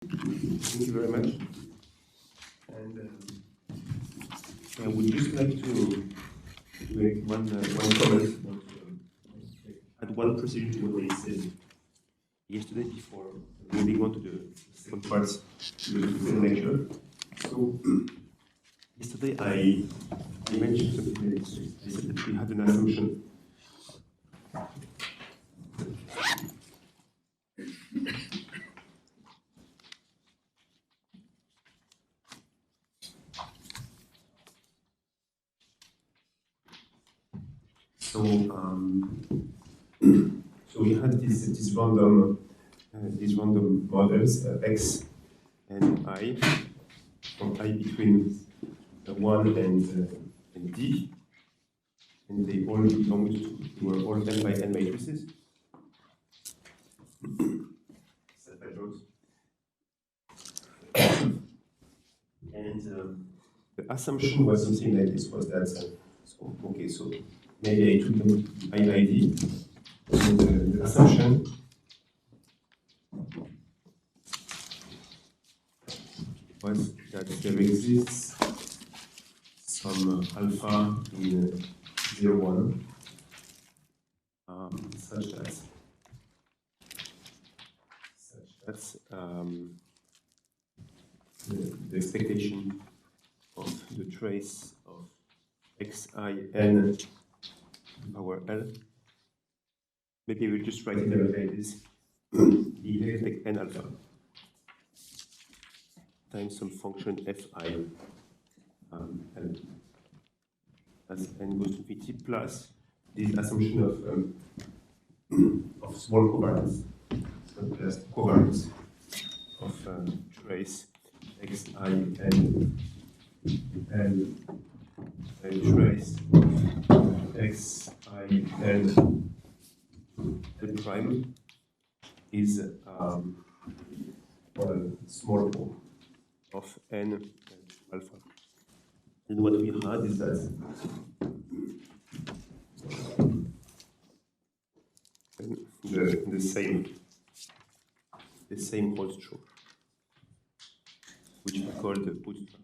Thank you very much. And I would just like to make one comment about add one precision to what I said yesterday before moving on to the second part of the lecture. So yesterday I mentioned something like this. I said that we had an assumption. So we had these random models x and I, from I between 1 and d, and they all belonged to were all n by n matrices. And the assumption was something like this: was that so maybe I took them IID. So the assumption was that there exists some alpha in 0, 1 such that the expectation of the trace of xin power L. Maybe we'll just write it like this. Behave like n alpha times some function fi L as n goes to infinity plus this assumption of small covariance, so plus covariance of trace xin L and trace xin L prime is small o of n alpha. And what we had is that the same holds true, which we call the bootstrap.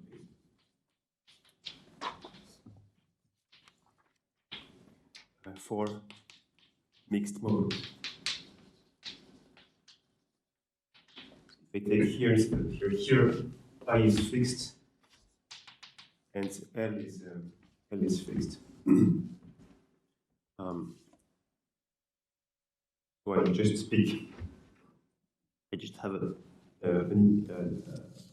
For mixed mode. If I take here, I is fixed and L is fixed. So I just speak. I just have an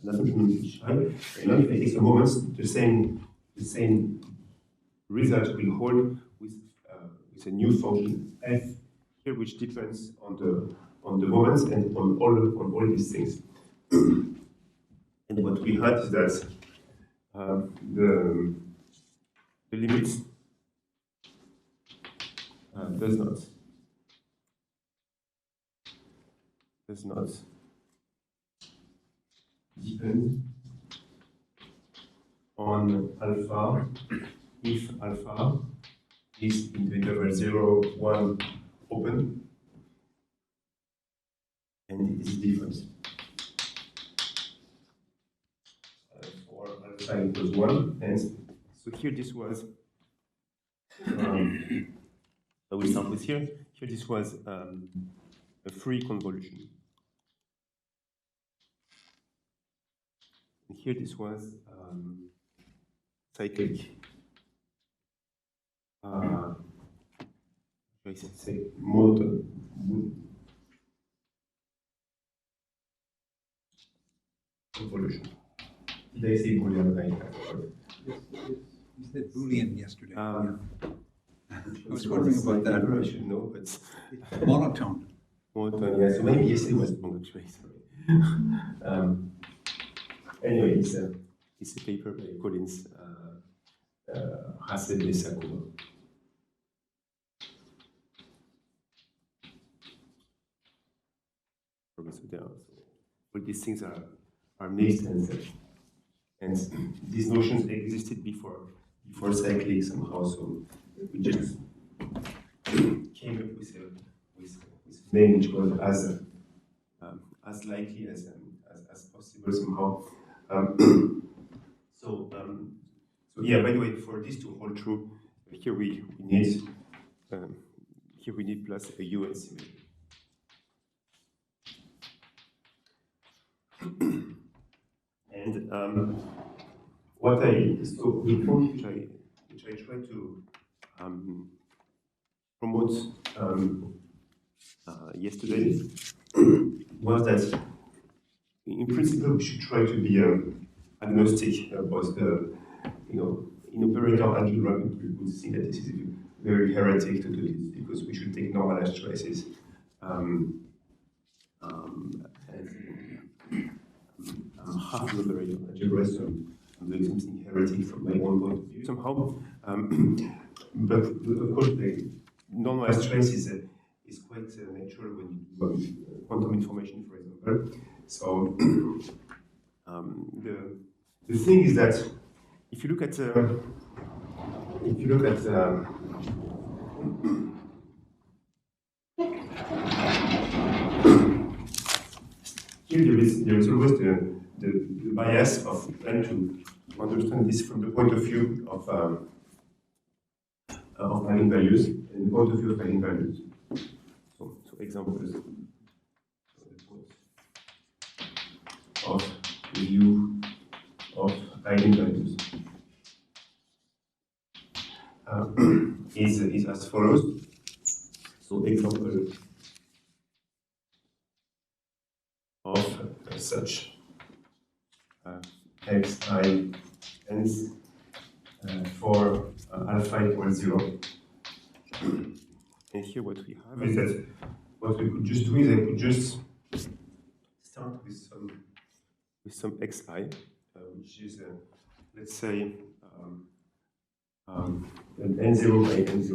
assumption in each I. And now if I take some moments, the same result will hold with a new function f here, which depends on the moments and on all these things. And what we had is that the limit does not depend on alpha if alpha is in the interval 0, 1 open, and it is different. For alpha equals 1, and so here this was, I will start with here. Here this was a free convolution. And here this was cyclic. I say mode convolution. Did I say Boolean? Yes. You said Boolean yesterday. I was wondering about that. I should know, but monotone. Monotone, yeah. So maybe yesterday was wrong, actually. Anyway, it's a paper by Collins, Hassel et Sakuma. So all these things are mixed, and these notions existed before cyclic somehow. So we just came up with a name which was as likely as possible somehow. So yeah, by the way, for this to hold true, here we need plus a UN symmetry. And what the point which I try to promote yesterday was that in principle we should try to be agnostic about in operator algebra we would think that this is very heretic to do this because we should take normalized traces. I'm half an operator algebra, so I'm doing something heretic from my own point of view somehow. But of course, the normalized traces is quite natural when you do quantum information, for example. So the thing is that if you look at here there is always the bias of trying to understand this from the point of view of eigenvalues and the point of view of eigenvalues. So examples of the view of eigenvalues is as follows. So example of such xi ends for alpha equals 0. And here what we have is that what we could just do is I could just start with some xi, which is let's say an n0 by n0.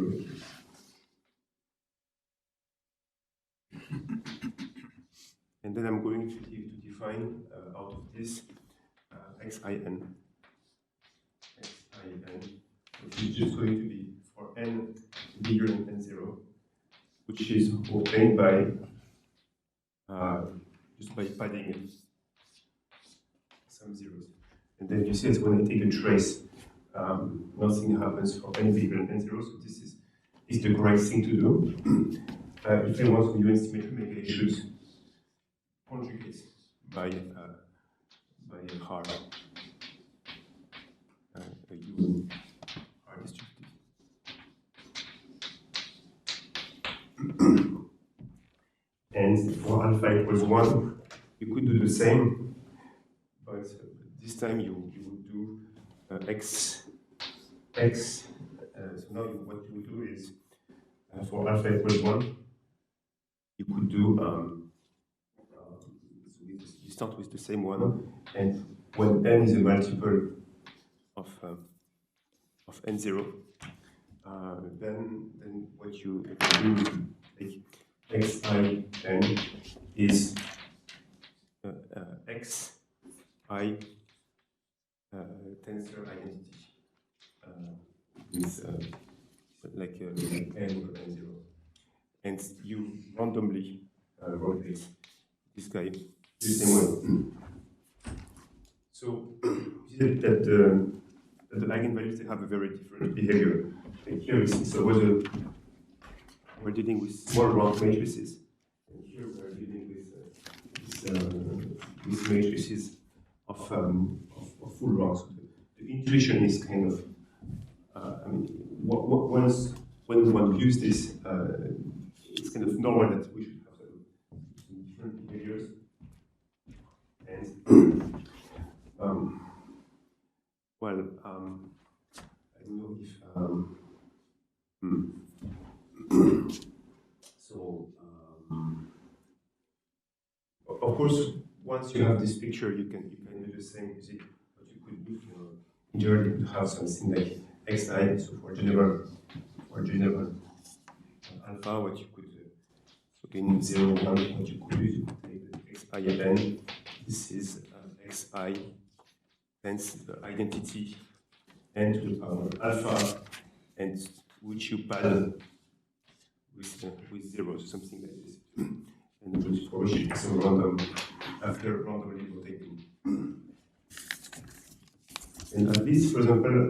And then I'm going to define out of this xin, which is just going to be for n bigger than n0, which is obtained by just by padding some zeros. And then you see that when I take a trace, nothing happens for n bigger than n0. So this is the correct thing to do. If I want to do symmetry, maybe I should conjugate by a hard distributive. And for alpha equals 1, you could do the same, but this time you would do x. So now what you would do is for alpha equals 1, you could do you start with the same one, and when n is a multiple of n0, then what you do is take xi n is xi tensor identity with like n over n0, and you randomly rotate this guy the same way. So you see that the eigenvalues, they have a very different behavior. And here it's always we're dealing with small round matrices, and here we're dealing with matrices of full rounds. The intuition is kind of once when one views this, it's kind of normal that we should have some different behaviors. And I don't know if so. Of course, once you have this picture, you can do the same music, but you could do in general to have something like xi. So for general alpha, what you could so in 0, 1, what you could do is you could take xi n. This is xi hence the identity n to the power alpha, and which you pad with zeros, something like this. And for which some random, after randomly rotating And at least, for example,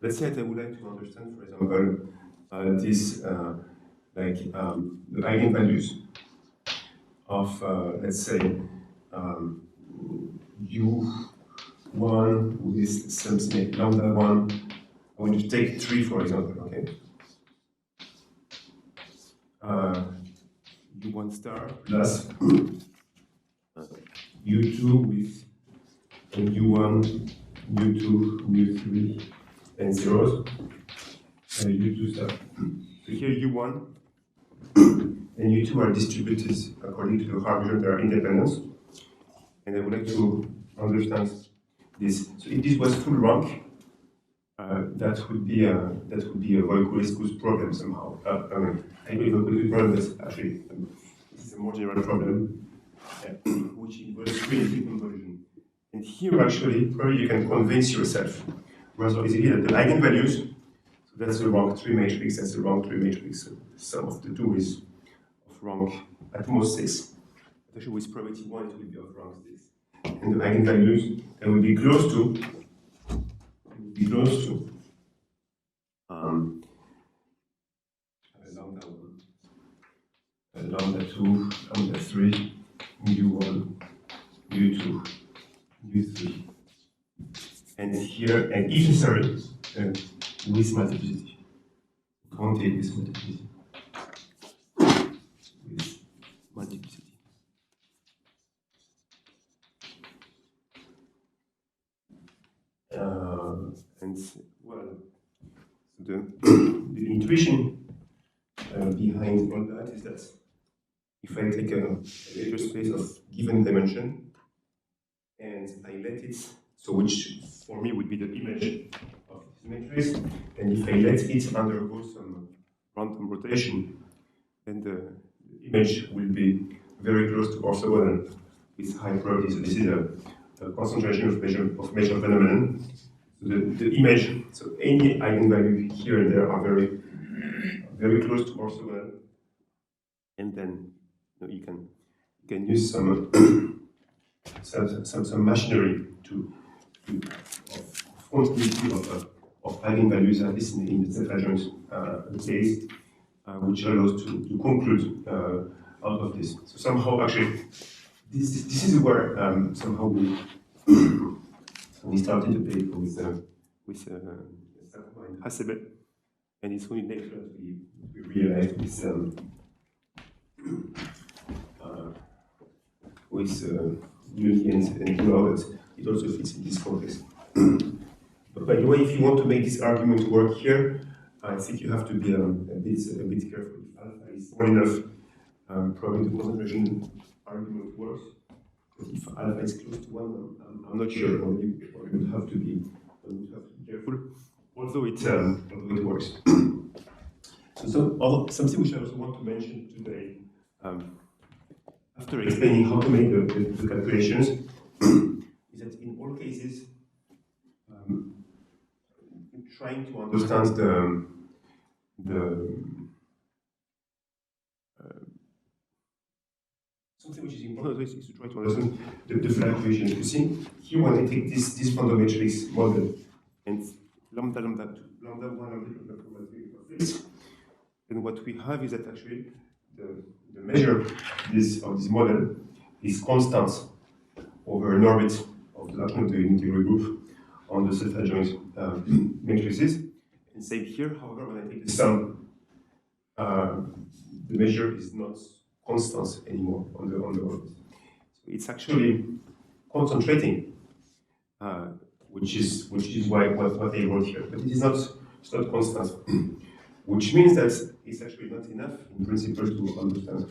let's say that I would like to understand, for example, this the eigenvalues of, let's say, U1 with something like lambda 1. I want to take 3, for example, okay? U1 star plus U2 with U1, U2, U3, and zeros, U2 star. So here U1 and U2 are distributed according to the Harbinger, there are independence. And I would like to understand this. So if this was full rank, that would be a Voigt-Koolhaas problem somehow. I believe a Voigt-Koolhaas problem is actually this is a more general problem, which involves free convolution. And here, actually, probably you can convince yourself rather easily that the eigenvalues, so that's the rank 3 matrix, that's the rank 3 matrix. So the sum of the two is of rank at most 6. But actually, with probability 1, it will be of rank 6. And the eigenvalues, they will be close to lambda 1, lambda 2, lambda 3, U1, U2, U3. And here, and if necessary, with multiplicity. Counted with multiplicity. With multiplicity. And well, so the intuition behind all that is that if I take a vector space of given dimension and I let it, so which for me would be the image of symmetries, and if I let it undergo some random rotation, then the image will be very close to orthogonal with high probability. So this is a concentration of measure phenomenon. So the image, so any eigenvalue here and there are very close to orthogonal, and then you can use some machinery to quantity of eigenvalues, at least in the Z-adjoint case, which allows to conclude out of this. So somehow, actually, this is where somehow we started the paper with and Hasebe, and it's only later that we realized with Lionni and Gurau that it also fits in this context. But by the way, if you want to make this argument work here, I think you have to be a bit careful. If alpha is small enough, probably the concentration argument works. But if alpha is close to 1, I'm not sure. You would have to be careful. Although it works. So something which I also want to mention today, after explaining how to make the calculations, is that in all cases, trying to understand something which is important is to try to understand the fluctuations. You see, here when I take this fundamental matrix model and lambda 1, lambda 3, then what we have is that actually the measure of this model is constant over an orbit of the Laplacian unitary group on the self-adjoint matrices. And same here, however, when I take the sum, the measure is not constant anymore on the orbit. So it's actually concentrating, which is why what I wrote here. But it's not constant, which means that it's actually not enough in principle to understand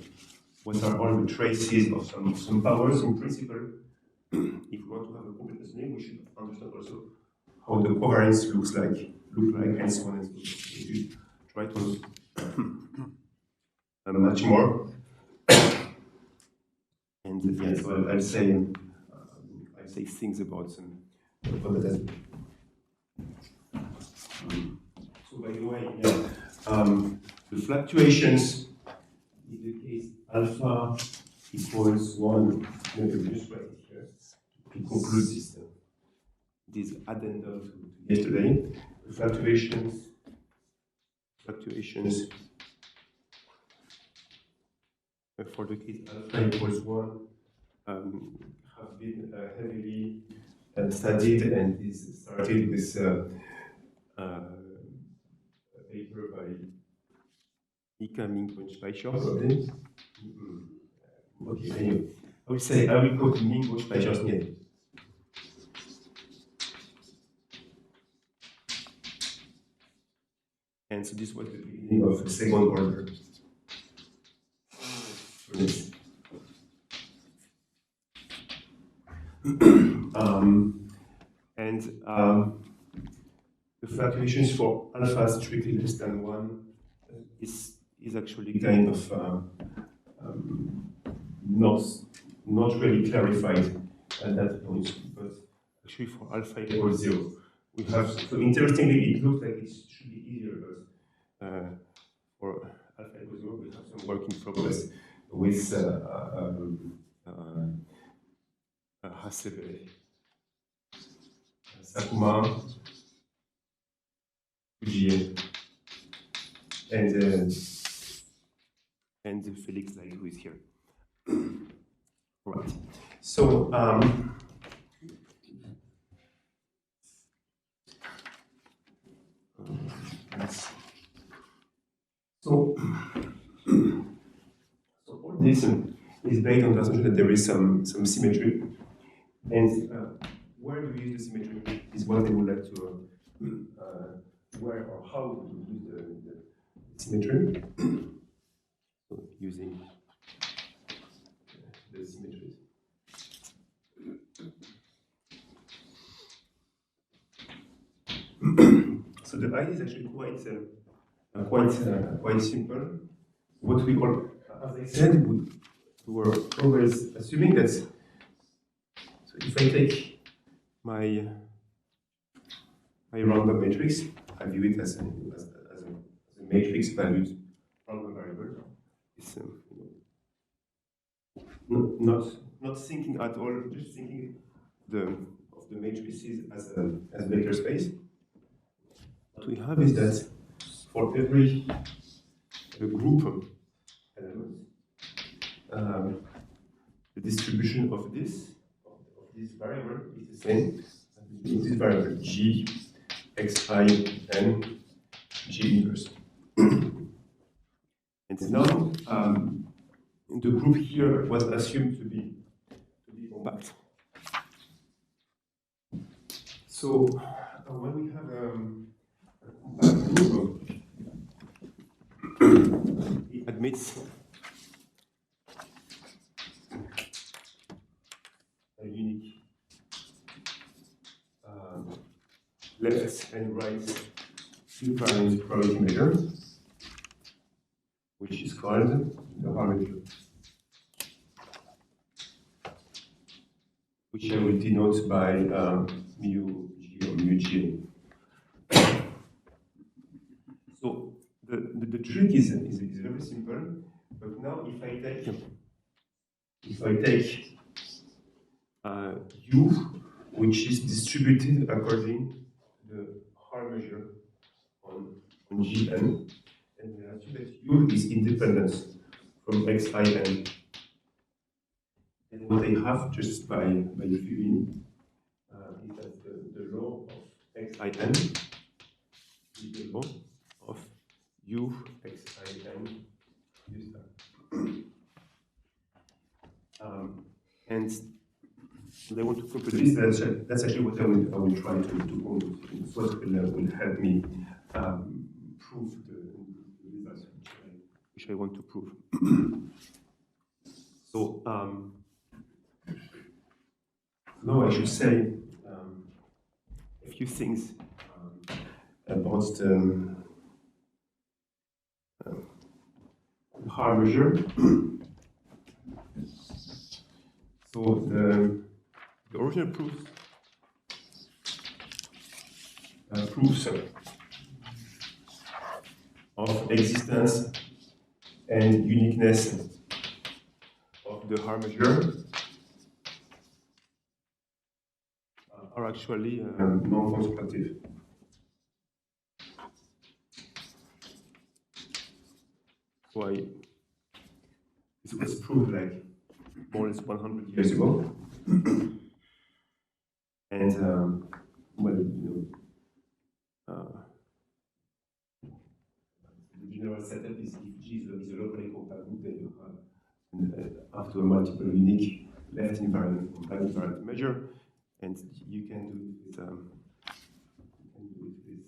what are all the traces of some powers in principle. If we want to have a complete understanding, we should understand also how the covariance look like, and so on and so forth. We should try to much more. And yeah, so I'll say things about that. So by the way, yeah, the fluctuations in the case alpha equals 1, maybe we just write it here, to conclude this addendum to yesterday. The fluctuations for the case alpha equals 1 have been heavily studied, and this started with a paper by Ika Mingo-Speicher, probably. Okay, anyway, I will quote Mingo-Speicher's name. And so this was the beginning of the second order. The fluctuations for alpha strictly less than 1 is actually kind of not really clarified at that point, but actually for alpha equals 0, we have, so interestingly, it looks like it should be easier, but for alpha equals 0, we have some work in progress with Hasebe, Sakuma, Fujie, and Felix Lai, who is here. Right. So so all this is based on the assumption that there is some symmetry, and where do we use the symmetry is what they would like to where or how to use the symmetry. So using the symmetries. So the idea is actually quite simple. What we all, as I said, we were always assuming that. So if I take my random matrix, I view it as a matrix valued random variable. It's not thinking at all, just thinking of the matrices as vector space. What we have is that for every group of elements, the distribution of this variable is the same as this variable g xi n g inverse. And now the group here was assumed to be compact. So when we have a compact group, it admits a unique left and right invariant probability measure, which is called the harmony, which I will denote by mu g or mu g. So the trick is very simple, but now if I take u, which is distributed according to the Haar measure on Gn, and we assume that u is independent from xin. And what I have just by viewing is that the law of xin is the law of u xin u star. And I want to compute this. That's actually what I will try to do. It's what will help me prove the results which I want to prove. So now I should say a few things about the Haar measure. So the original proofs of existence and uniqueness of the Haar measure are actually non-constructive. Why? This was proved like more or less 100 years ago. And, well, you know, the general setup is if G is a locally compact group, then you have after a multiple unique left invariant compact invariant measure, and you can do it with,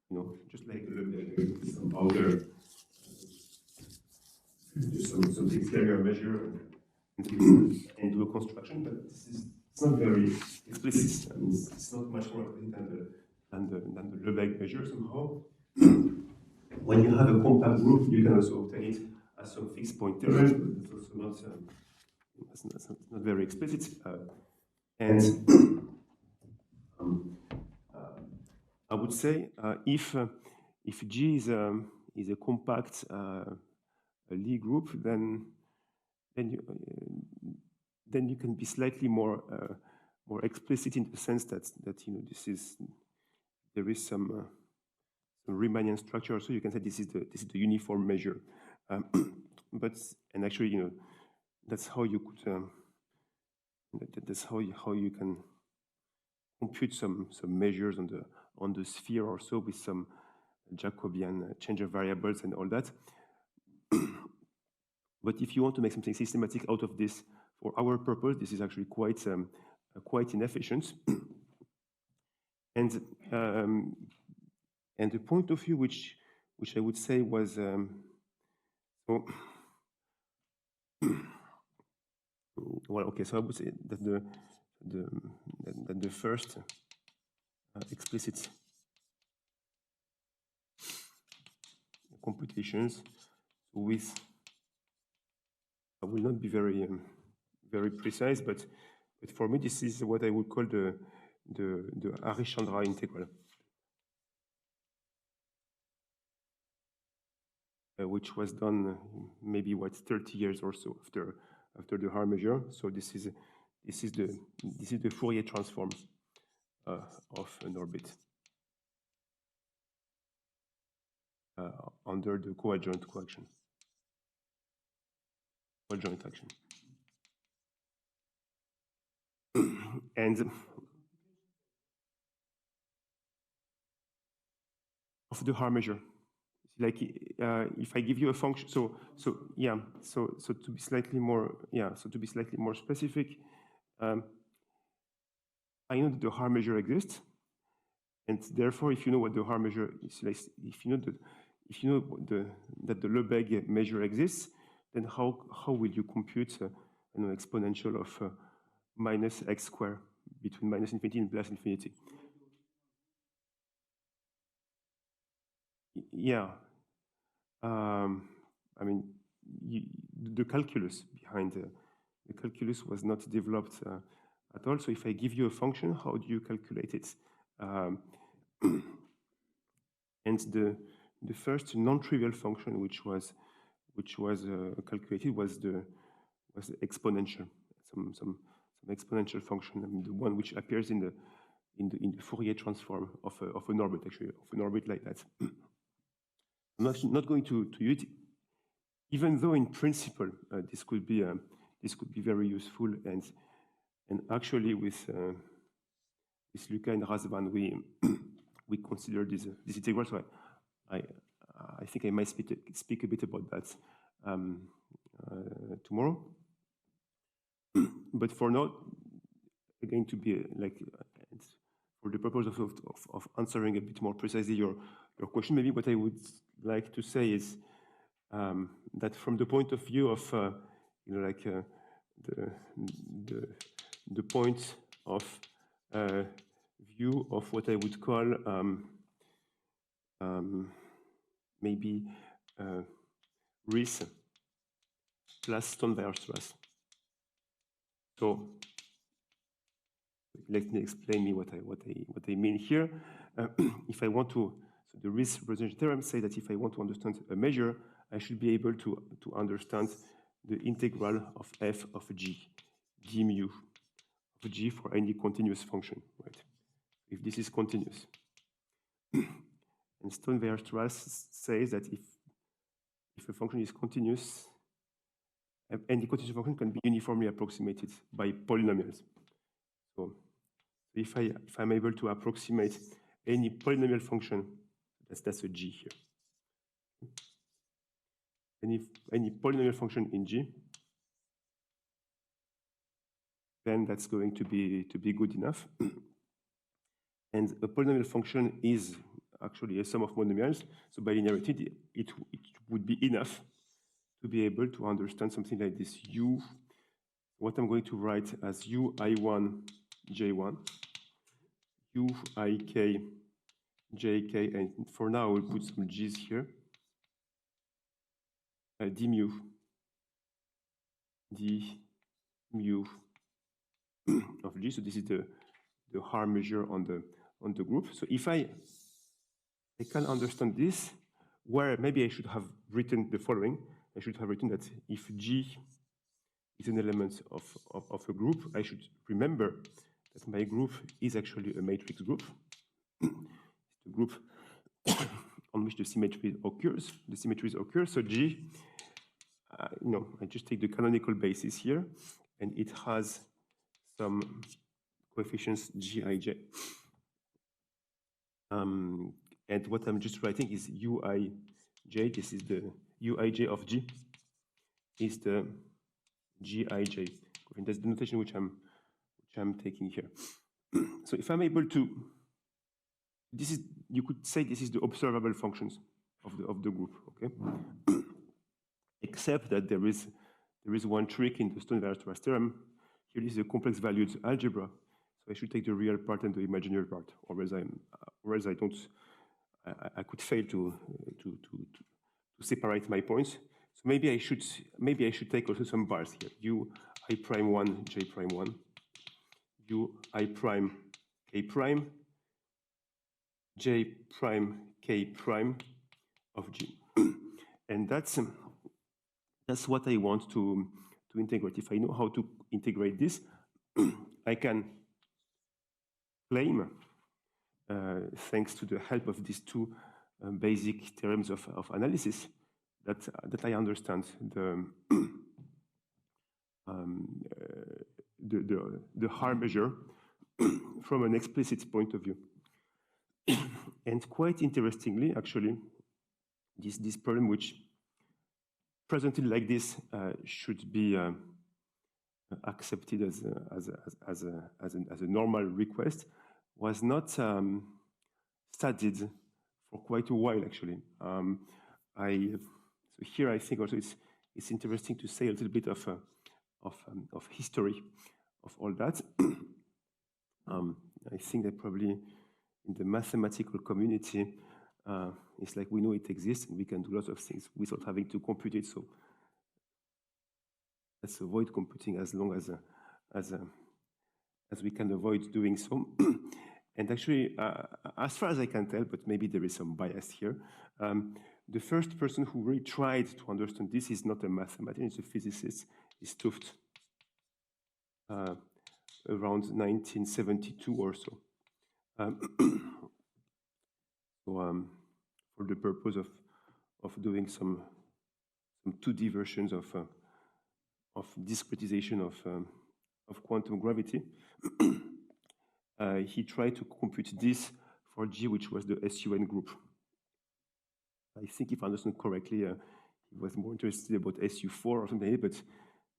you know, just like some outer, just some exterior measure and do a construction, but it's not very explicit. I mean, it's not much more explicit than the Lebesgue measure somehow. When you have a compact group, you can also obtain it as some fixed point theorem, but it's also not very explicit. I would say if G is a compact Lie group, then you can be slightly more explicit in the sense that you know there is some Riemannian structure. So you can say this is the uniform measure, and actually, you know, that's how you could that's how you can compute some measures on the sphere or so with some Jacobian change of variables and all that. But if you want to make something systematic out of this for our purpose, this is actually quite inefficient. And the point of view which I would say was well, okay. So I would say that the first explicit computations with I will not be very precise, but for me this is what I would call the Harishchandra integral, which was done maybe 30 years or so after the Haar measure. So this is the Fourier transform of an orbit under the coadjoint coaction. Joint action. And of the Haar measure, like if I give you a function, so to be slightly more specific, I know that the Haar measure exists, and therefore, if you know what the Haar measure is, like, if you know that the Lebesgue measure exists, then how will you compute an exponential of minus x squared between minus infinity and plus infinity? Yeah. I mean, the calculus behind the calculus was not developed at all. So if I give you a function, how do you calculate it? And the first non-trivial function which was calculated was the exponential, some exponential function. I mean, the one which appears in the Fourier transform of an orbit, actually, of an orbit like that. I'm actually not going to use it, even though in principle this could be very useful, and actually with Luca and Razvan we consider this integral. So I think I might speak a bit about that tomorrow. But for now, again, to be like for the purpose of answering a bit more precisely your question, maybe what I would like to say is that from the point of view of you know, like the point of view of what I would call maybe Ries plus Stone-Weierstrass. So let me explain what I mean here. If I want to, so the Ries representation theorem say that if I want to understand a measure, I should be able to understand the integral of f of g, d mu of g for any continuous function, right? If this is continuous. And Stone-Weierstrass says that if a function is continuous, any continuous function can be uniformly approximated by polynomials. So if I'm able to approximate any polynomial function, that's a g here. Any polynomial function in G, then that's going to be good enough. And a polynomial function is actually a sum of monomials. So by linearity, it would be enough to be able to understand something like this. What I'm going to write as ui1 j1, uik jk, and for now we'll put some g's here. D mu of G. So this is the Haar measure on the group. So if I can understand this, where maybe I should have written the following. I should have written that if G is an element of a group, I should remember that my group is actually a matrix group. It's the group on which the symmetry occurs. The symmetries occur. So G, I just take the canonical basis here, and it has some coefficients Gij. And what I'm just writing is Uij. This is the Uij of G. Is the Gij. And that's the notation which I'm taking here. So if I'm able to, you could say this is the observable functions of the group. Okay. Except that there is one trick in the Stone-Weierstrass theorem. Here is a complex valued algebra, so I should take the real part and the imaginary part, or as I I could fail to separate my points. So maybe I should take also some bars here. I prime 1 j prime 1, I prime k prime, j prime k prime of G, and that's what I want to integrate. If I know how to integrate this, I can claim, thanks to the help of these two basic theorems of analysis, that I understand the Haar measure from an explicit point of view. And quite interestingly, actually, this problem, which presented like this, should be accepted as a normal request, was not studied for quite a while, actually. So here I think also it's interesting to say a little bit of history of all that. I think that probably in the mathematical community, it's like we know it exists and we can do lots of things without having to compute it. So let's avoid computing as long as we can avoid doing so. And actually, as far as I can tell, but maybe there is some bias here, the first person who really tried to understand this is not a mathematician, it's a physicist, is Tufte, around 1972 or so. For the purpose of doing some 2D versions of discretization of quantum gravity, he tried to compute this for G, which was the SUN group. I think if I understand correctly, he was more interested about SU4 or something,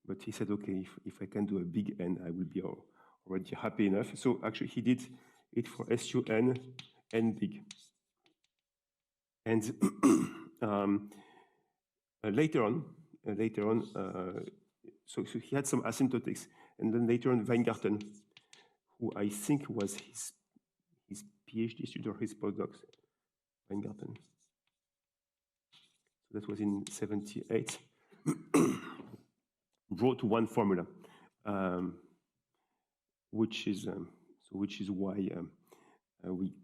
but he said, okay, if I can do a big N, I will be already happy enough. So actually, he did it for SUN N big. And later on, so he had some asymptotics, and then later on, Weingarten, who I think was his PhD student or his postdoc, Weingarten. So that was in '78. Wrote one formula, which is why we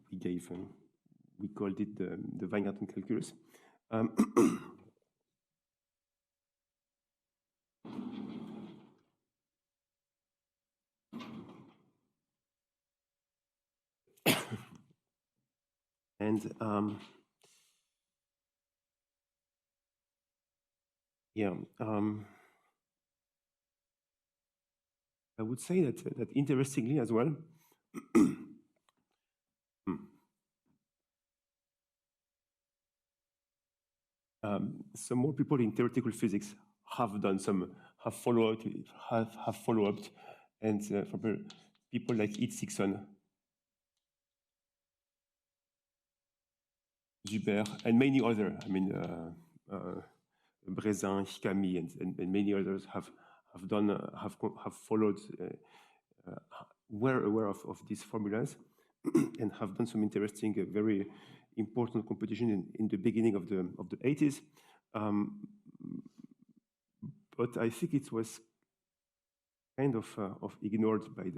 called it the Weingarten calculus. And I would say that interestingly as well, some more people in theoretical physics have followed up, and for people like Itzikson, Zuber, and many others. I mean, Brezin, Hikami, and many others have followed, were aware of these formulas, and have done some interesting, very important computation in the beginning of the 80s. But I think it was kind of ignored by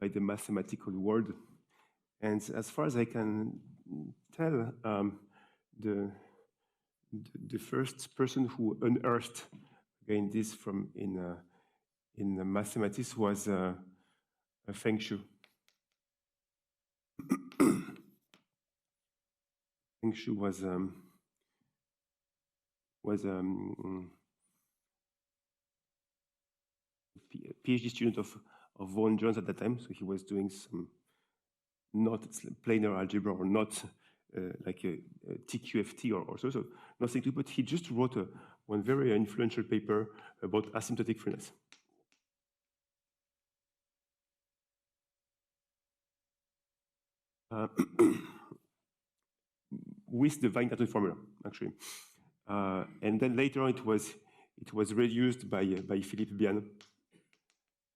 the mathematical world. And as far as I can tell, the first person who unearthed again this from in mathematics was Feng Shu. Feng Shu was a PhD student of Vaughan Jones at that time, so he was doing some not planar algebra or not like a TQFT or so nothing to, but he just wrote one very influential paper about asymptotic freeness. With the Weingarten formula, actually. And then later on, it was reduced by Philippe Bian,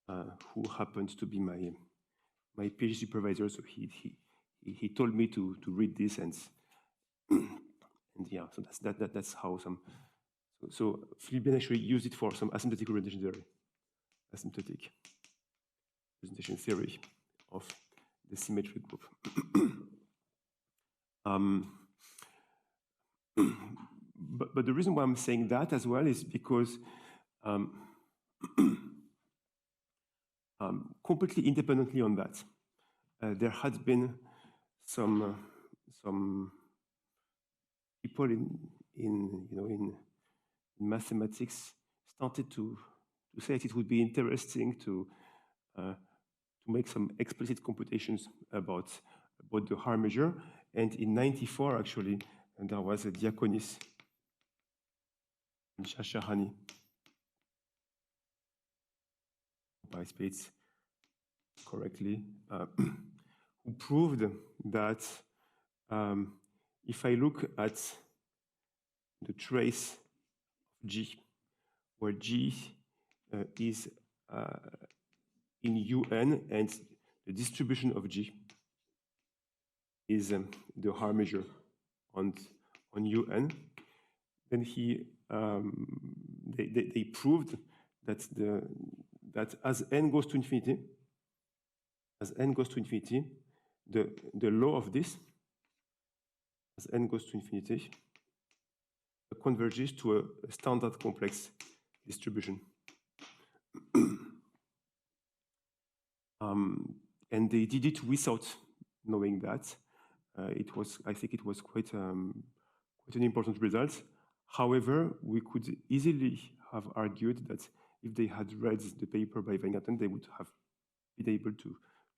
who happened to be my PhD supervisor. So he told me to read this, and yeah, so that's how some. So Philippe Bian actually used it for some asymptotic representation theory of the symmetry group. But the reason why I'm saying that as well is because completely independently on that, there had been some people in mathematics started to say that it would be interesting to make some explicit computations about the Haar measure. And in '94, actually, and there was a Diaconis and Shashahani, I spades correctly, who proved that if I look at the trace of G, where G is in UN, and the distribution of G is the Haar measure on UN, then they proved that as n goes to infinity, the law of this, as n goes to infinity, converges to a standard complex distribution. And they did it without knowing that. I think it was quite an important result. However, we could easily have argued that if they had read the paper by Weingarten, they would have been able to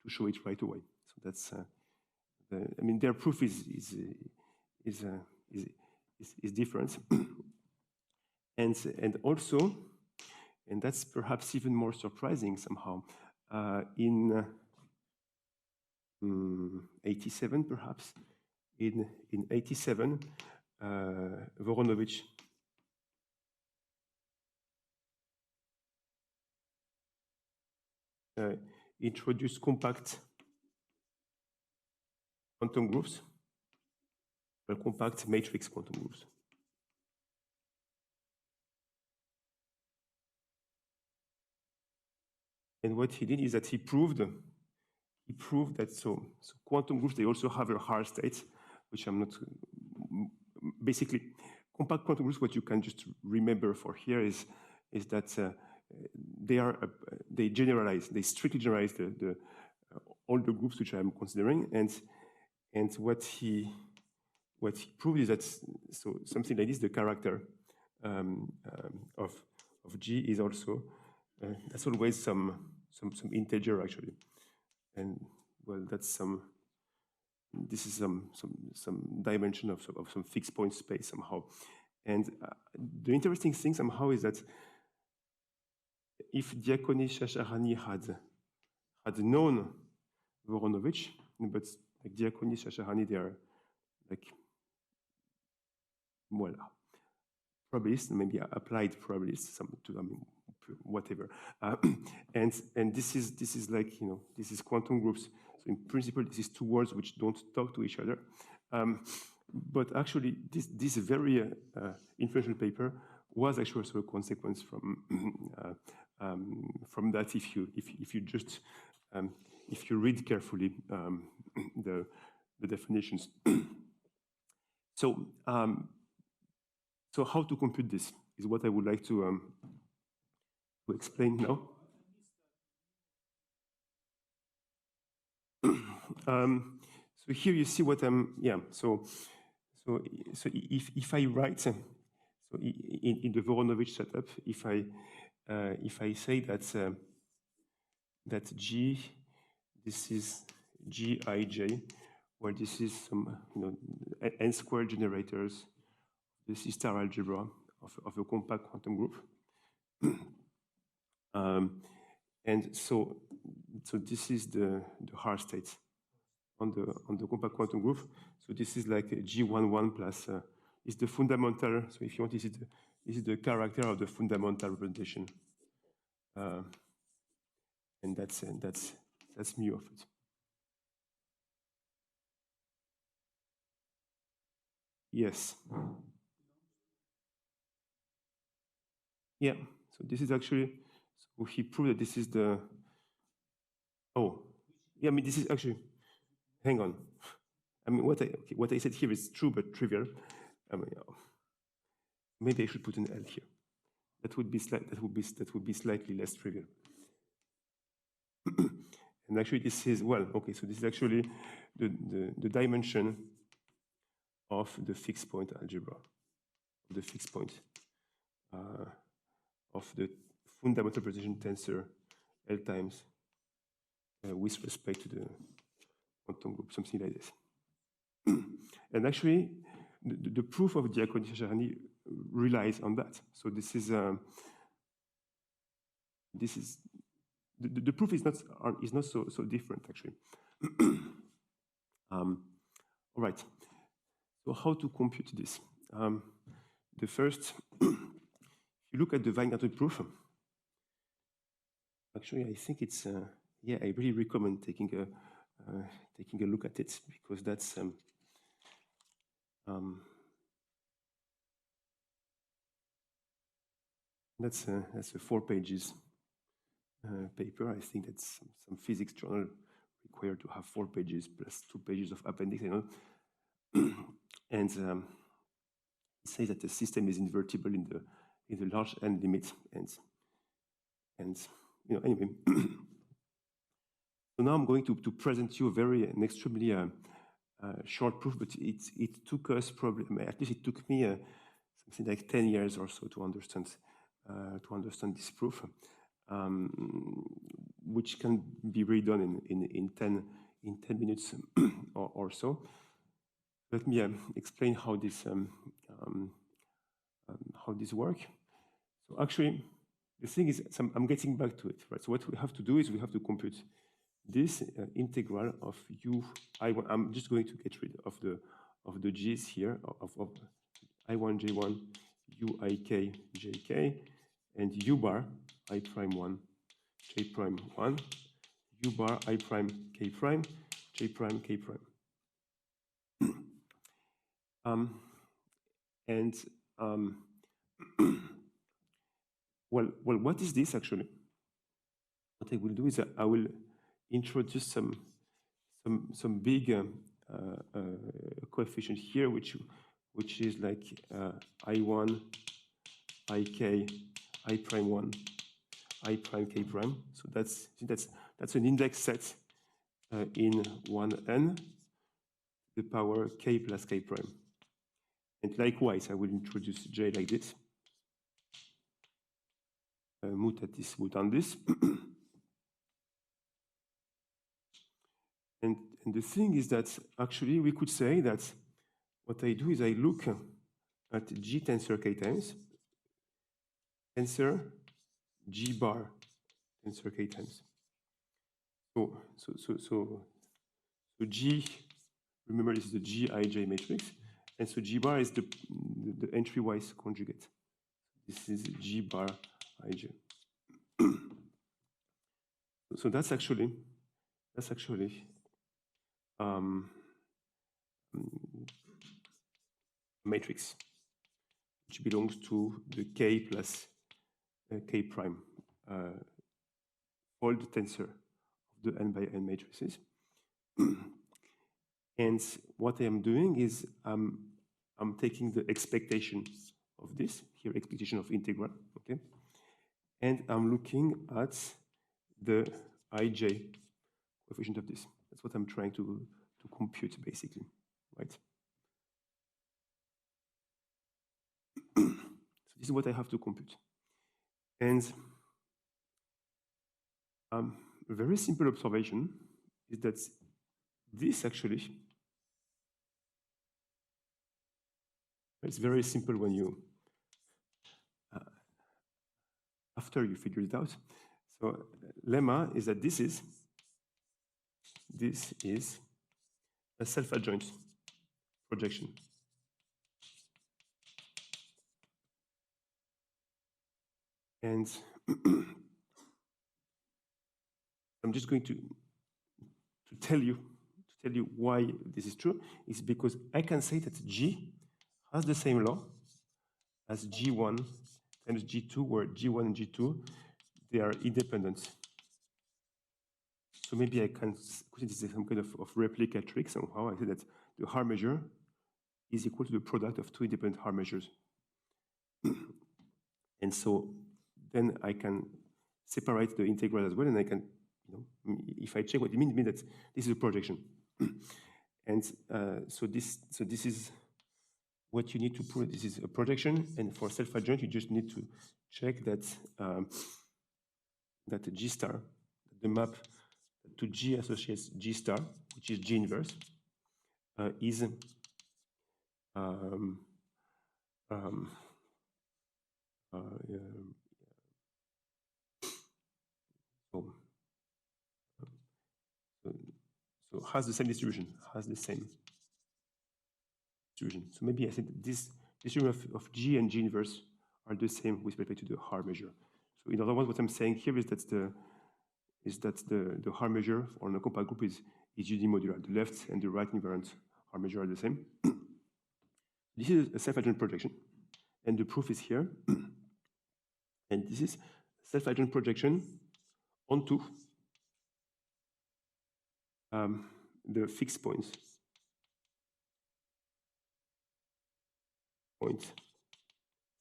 show it right away. So that's, I mean, their proof is different, and also, and that's perhaps even more surprising somehow. In 87, perhaps. In 87, Voronovich introduced compact quantum groups, well, compact matrix quantum groups. And what he did is that he proved that so quantum groups, they also have a Haar state, which I'm not, basically, compact quantum groups, what you can just remember for here is that they strictly generalize all the groups which I'm considering, and And what he proved is that so something like this, the character of G is also that's always some integer actually, and well that's some. This is some dimension of some fixed point space somehow, and the interesting thing somehow is that if Diaconi-Shasharani had known Voronovich, but like Diaconi-Shasharani, they are like probabilists, maybe applied probabilists, whatever, and this is like this is quantum groups. So in principle, this is two worlds which don't talk to each other. But actually, this very influential paper was actually also a consequence from that. If you just if you read carefully the definitions. So so how to compute this is what I would like to explain now. So here you see what I'm So if I write so in the Voronovich setup, if I say that that G, this is Gij, where this is some n squared generators, this is star algebra of a compact quantum group, and so this is the hard state on the compact quantum group. So this is like G11 plus is the fundamental. So if you want, this is the character of the fundamental representation, and that's mu of it. Yes. Yeah. So this is actually. So he proved that this is the. Oh, yeah. I mean, this is actually. Hang on. I mean, what I said here is true but trivial. I mean, maybe I should put an L here. That would be slightly less trivial. And actually, this is okay. So this is actually the dimension of the fixed point algebra, the fixed point of the fundamental precision tensor L times with respect to the quantum group, something like this. And actually, the proof of Diaconi-Shasharani relies on that. So this is the proof is not so different actually. All right. So how to compute this? The first, if you look at the Weingarten proof, actually I think it's yeah, I really recommend taking a look at it, because that's a 4 pages paper. I think that's some physics journal required to have 4 pages plus 2 pages of appendix, and it says that the system is invertible in the large n limit, and anyway. So now I'm going to present you an extremely short proof, but it took us probably, at least it took me something like 10 years or so to understand this proof, which can be redone in 10 minutes or so. Let me explain how this works. So actually, the thing is, I'm getting back to it, right? So what we have to do is we have to compute this integral of u I1. I'm just going to get rid of the g's here of I1 j1 u ik jk and u bar I prime 1 j prime 1 u bar I prime k prime j prime k prime. Well, what is this actually? What I will do is I will introduce some big coefficient here, which is like I1, ik, I prime 1, I prime k prime. So that's an index set in 1n. the power k plus k prime. And likewise, I will introduce j like this. Mutatis mutandis. And the thing is that actually we could say that what I do is I look at G tensor k times, tensor G bar tensor k times. So G, remember this is the Gij matrix, and so G bar is the entry-wise conjugate. This is G bar Ij. So that's actually matrix which belongs to the k plus k prime fold tensor of the n by n matrices. And what I am doing is I'm taking the expectation of this, here expectation of integral, okay? And I'm looking at the Ij coefficient of this. That's what I'm trying to compute, basically, right? So this is what I have to compute. And a very simple observation is that this actually, it's very simple when you, after you figure it out. So lemma is that this is a self-adjoint projection. And I'm just going to tell you why this is true. Is because I can say that G has the same law as G1 times G2, where G1 and G2 they are independent. So maybe I can consider this some kind of replica trick somehow. I say that the Haar measure is equal to the product of two independent Haar measures. And so then I can separate the integral as well, and I can, if I check what it means that this is a projection. And so this is what you need to prove. This is a projection, and for self-adjoint, you just need to check that that G star, the map to G associates G star, which is G inverse, is so has the same distribution, So maybe I think this distribution of G and G inverse are the same with respect to the Haar measure. So in other words, what I'm saying here is that the Haar measure on a compact group is unimodular. The left and the right invariant Haar measure are the same. This is a self-adjoint projection, and the proof is here. And this is self-adjoint projection onto the fixed point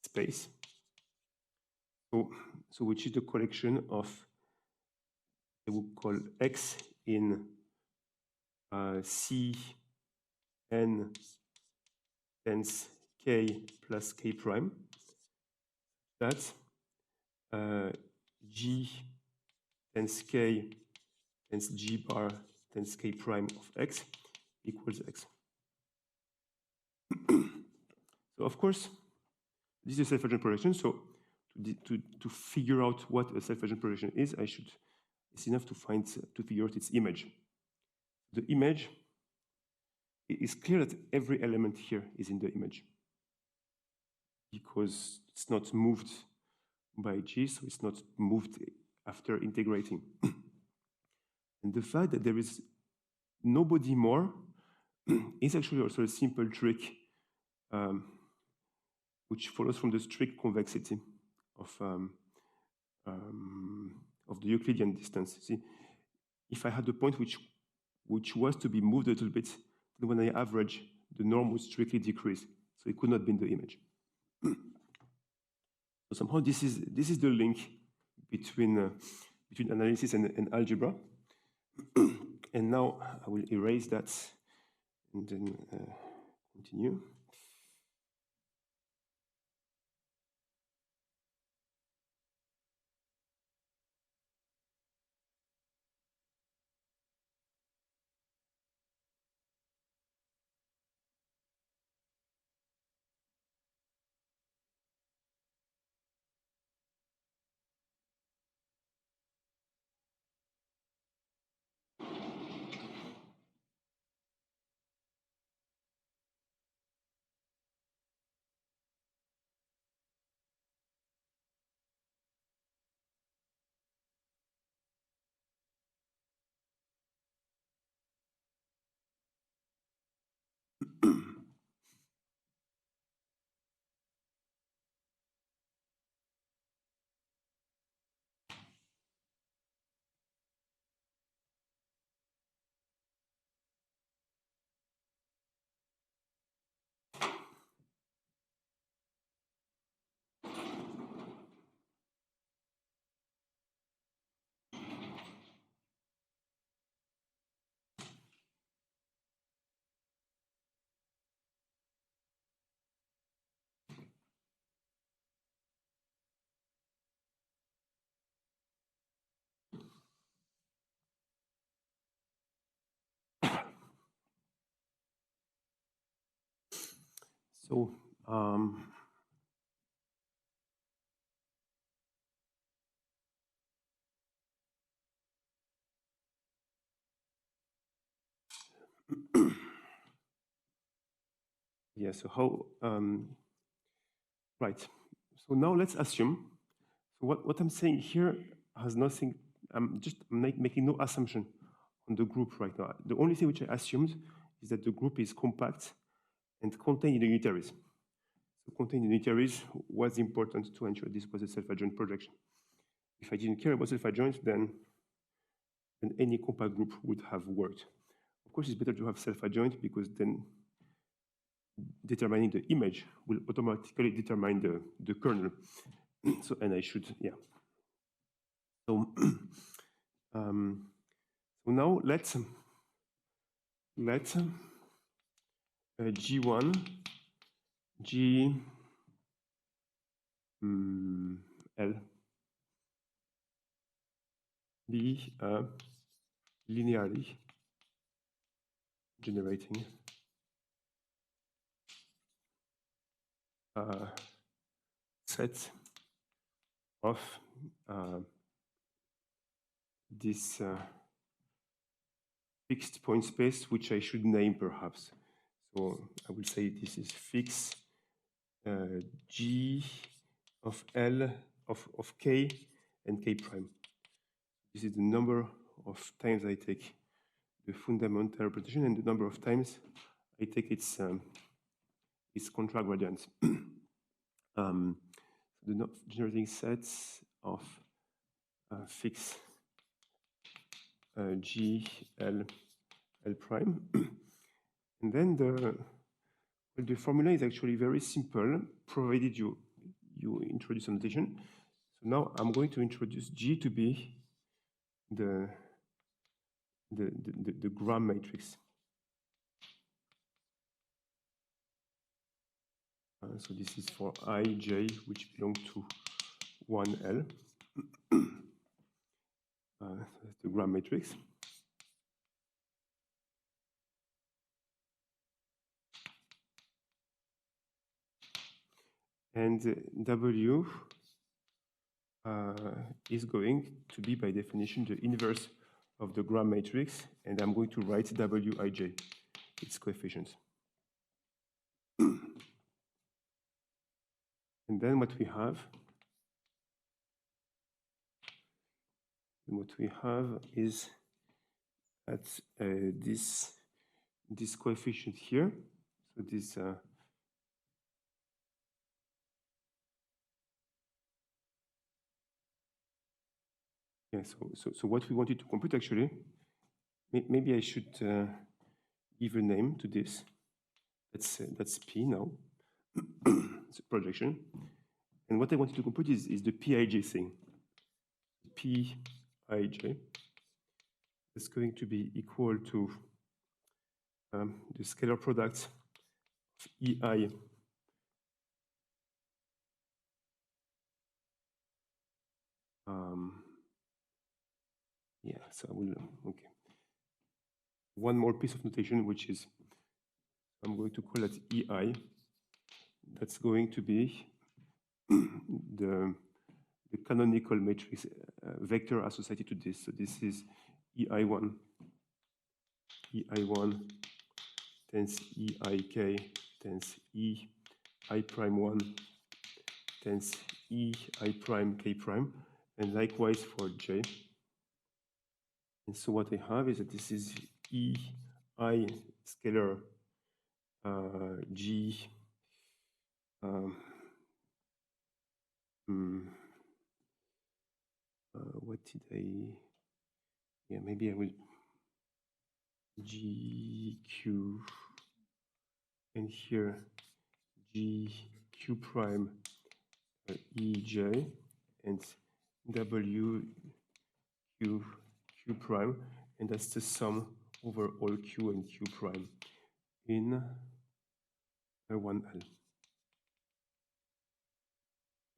space. So which is the collection of, I would call X in C n tens K plus K prime. That G tens K tens G bar tens K prime of X equals X. So of course, this is a self-adjoint projection. So to figure out what a self-adjoint projection is, it's enough to figure out its image. The image, it is clear that every element here is in the image because it's not moved by G, so it's not moved after integrating. And the fact that there is nobody more is actually also a simple trick which follows from the strict convexity of the Euclidean distance. See, if I had a point which was to be moved a little bit, then when I average, the norm would strictly decrease, so it could not be in the image. So somehow this is the link between analysis and algebra. And now I will erase that and then continue. So yeah, so how, right. So now let's assume, so what I'm saying here has nothing, I'm just making no assumption on the group right now. The only thing which I assumed is that the group is compact and contained in the unitaries. So contained in unitaries was important to ensure this was a self-adjoint projection. If I didn't care about self-adjoint, then any compact group would have worked. Of course, it's better to have self-adjoint because then determining the image will automatically determine the kernel. So, and I should, yeah. So, so now let's G1, G L be linearly generating set of this fixed point space, which I should name perhaps. So I will say this is fix G of L of K and K prime. This is the number of times I take the fundamental representation and the number of times I take its contra gradients. The generating sets of fix G, L, L prime. And then the formula is actually very simple, provided you introduce a notation. So now I'm going to introduce G to be the gram matrix. So this is for ij, which belong to 1L. That's the gram matrix. And W is going to be, by definition, the inverse of the gram matrix, and I'm going to write Wij, its coefficients. And then what we have is at this coefficient here. So this yeah. So what we wanted to compute actually, maybe I should give a name to this. That's P now. It's a projection. And what I wanted to compute is the Pij thing. Pij is going to be equal to the scalar product of EI yeah, so I will, okay. One more piece of notation, which is, I'm going to call it EI. That's going to be the canonical matrix vector associated to this. So this is EI1, times EIK, times EI prime 1, times EI prime K prime, and likewise for J. And so what I have is that this is EI scalar G what did I, yeah, maybe I will GQ, and here GQ prime EJ, and WQ Q prime, and that's the sum over all Q and Q prime in 1L.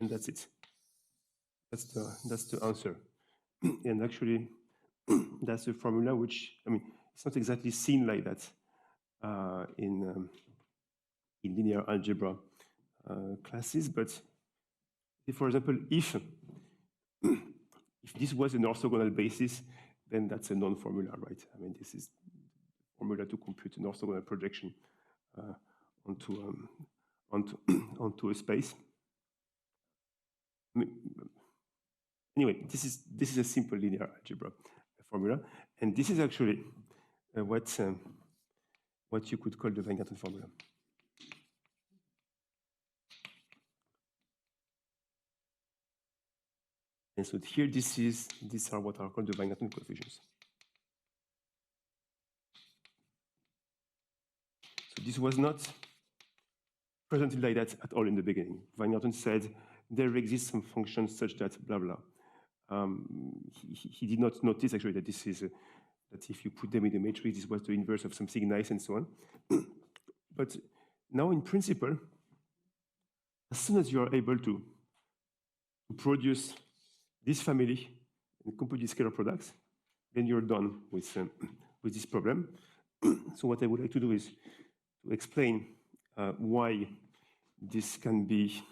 And that's it. That's the answer. And actually, that's a formula which, I mean, it's not exactly seen like that in linear algebra classes, but for example, if this was an orthogonal basis, then that's a known formula, right? I mean, this is the formula to compute an orthogonal projection onto a space. I mean, anyway, this is a simple linear algebra formula, and this is actually what you could call the Weingarten formula. And so here, these are what are called the Weingarten coefficients. So this was not presented like that at all in the beginning. Weingarten said there exists some functions such that blah blah. He did not notice actually that this is that if you put them in the matrix, this was the inverse of something nice and so on. But now, in principle, as soon as you are able to produce this family and compute these scalar products, then you're done with this problem. So what I would like to do is to explain why this can be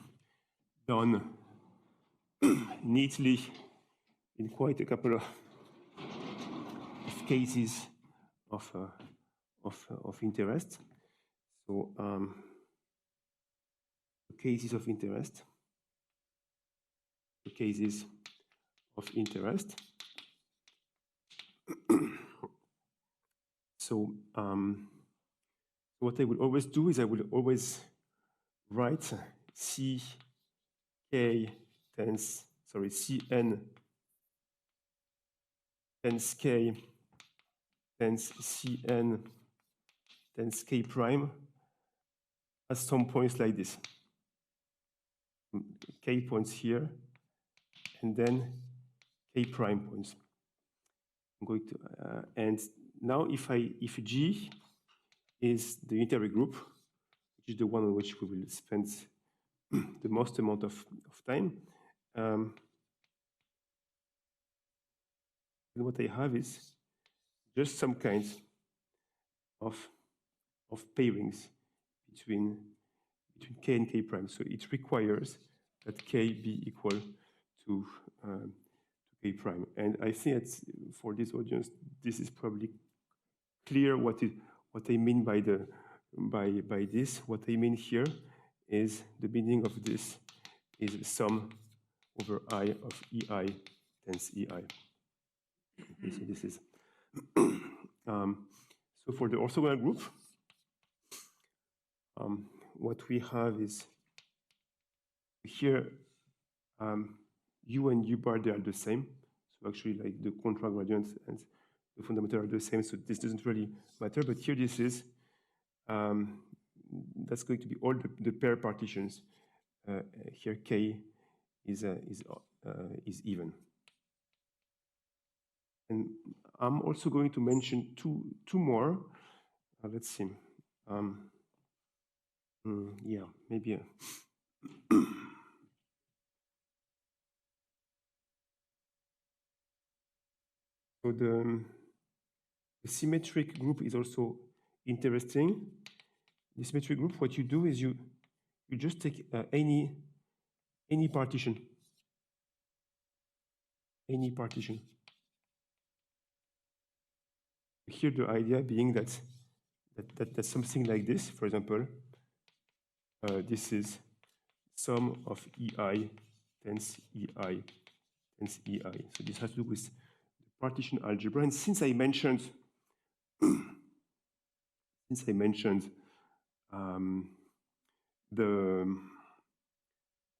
done neatly in quite a couple of cases of interest. So cases of interest. So what I will always do is I will always write Cn tens K tens Cn tens K prime at some points like this. K points here, and then K prime points. I'm going to, and now if G is the unitary group, which is the one on which we will spend the most amount of time, then what I have is just some kinds of pairings between K and K prime. So it requires that K be equal to K prime. And I think that for this audience, this is probably clear what I mean by this. What I mean here is the meaning of this is sum over I of EI times EI. Okay, so this is so for the orthogonal group, what we have is here U and U bar, they are the same. So actually, like the contra gradients and the fundamental are the same. So this doesn't really matter. But here, this is that's going to be all the pair partitions. Here, K is even. And I'm also going to mention two more let's see. Yeah, maybe. So the symmetric group is also interesting. The symmetric group, what you do is you just take any partition. Any partition. Here the idea being that's something like this. For example, this is sum of EI times EI times EI. So this has to do with the partition algebra. And since I mentioned the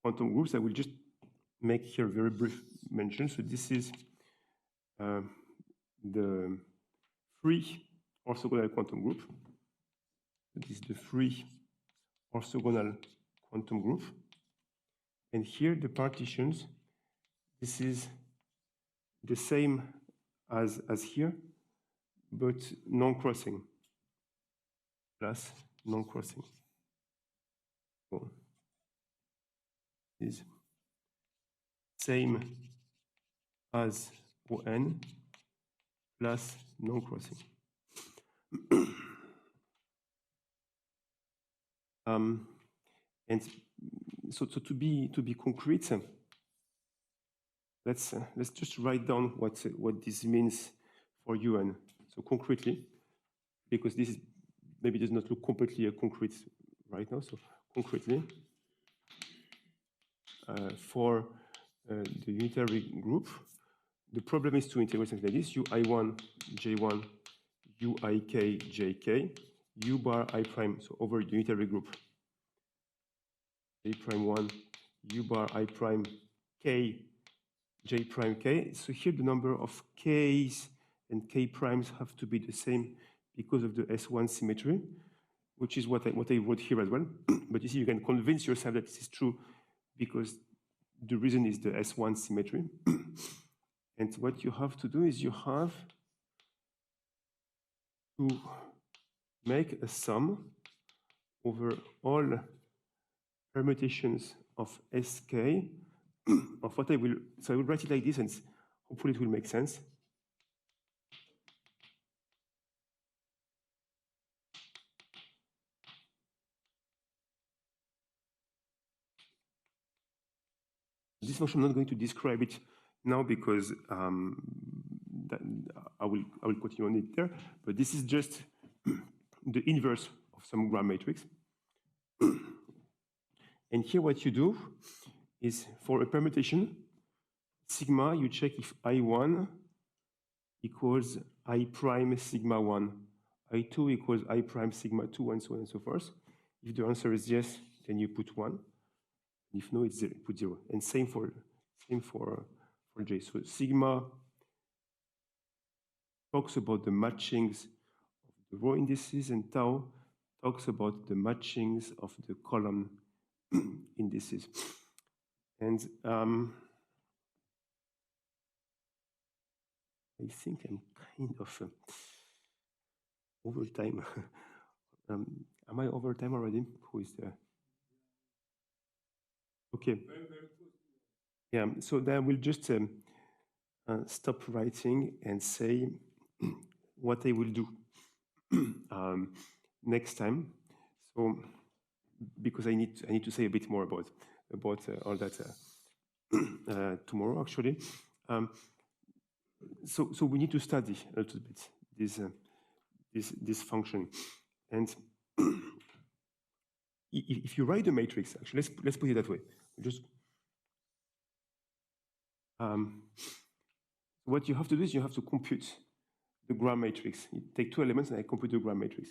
quantum groups, I will just make here a very brief mention. So this is the free orthogonal quantum group. This is the free orthogonal quantum group. And here the partitions, this is the same as here, but non-crossing, plus non-crossing. So is same as ON plus non-crossing. And so to be concrete, let's just write down what this means for UN. So concretely, because this is, maybe does not look completely concrete right now. So concretely, for the unitary group, the problem is to integrate something like this: UI1 J1 UIK JK U bar I prime. So over the unitary group, J prime 1 U bar I prime K J prime K. So here the number of K's and K primes have to be the same because of the S1 symmetry, which is what I wrote here as well. But you see, you can convince yourself that this is true because the reason is the S1 symmetry. And what you have to do is you have to make a sum over all permutations of Sk of what I will, so I will write it like this and hopefully it will make sense. This function I'm not going to describe it now because I will continue on it there, but this is just the inverse of some gram matrix. And here what you do is for a permutation, sigma, you check if I1 equals I prime sigma 1, I2 equals I prime sigma 2, and so on and so forth. If the answer is yes, then you put 1. If no, it's 0, put 0. And same for J. So sigma talks about the matchings of the row indices, and tau talks about the matchings of the column indices. And I think I'm kind of over time. Am I over time already? Who is there? Okay. Yeah, so then we'll just stop writing and say what I will do next time. So because I need to say a bit more about all that tomorrow, actually. So we need to study a little bit this function, and if you write the matrix, actually, let's put it that way. Just what you have to do is you have to compute the gram matrix. You take two elements and I compute the gram matrix.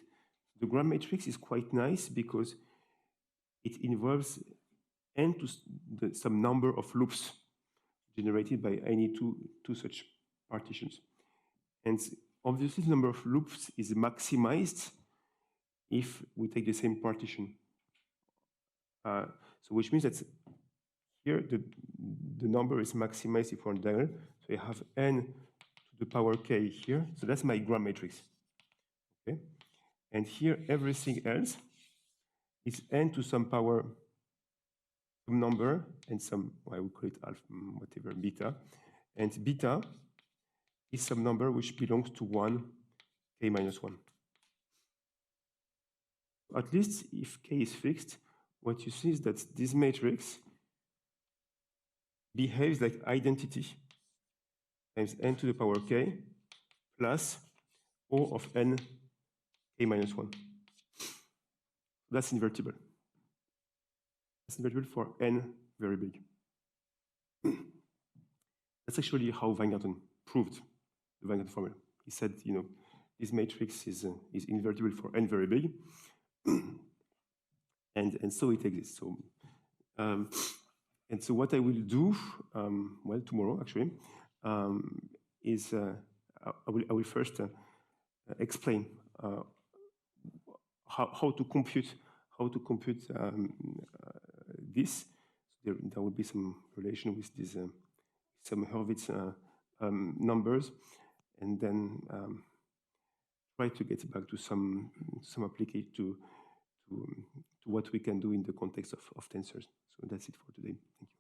The gram matrix is quite nice because it involves n to some number of loops generated by any two such partitions. And obviously the number of loops is maximized if we take the same partition. So which means that here the number is maximized if we're on diagonal. So I have n to the power k here. So that's my gram matrix. Okay. And here, everything else is n to some power, some number, and some, I would call it alpha, whatever, beta. And beta is some number which belongs to 1, k minus 1. At least if k is fixed, what you see is that this matrix behaves like identity times n to the power k plus O of n k minus 1. That's invertible. That's invertible for n very big. That's actually how Weingarten proved the Weingarten formula. He said, you know, this matrix is invertible for n very big, and so it exists. So, and so what I will do, well, tomorrow actually, is I will first explain how to compute this. There will be some relation with these some Hurwitz numbers, and then try to get back to some application to what we can do in the context of tensors. So that's it for today. Thank you.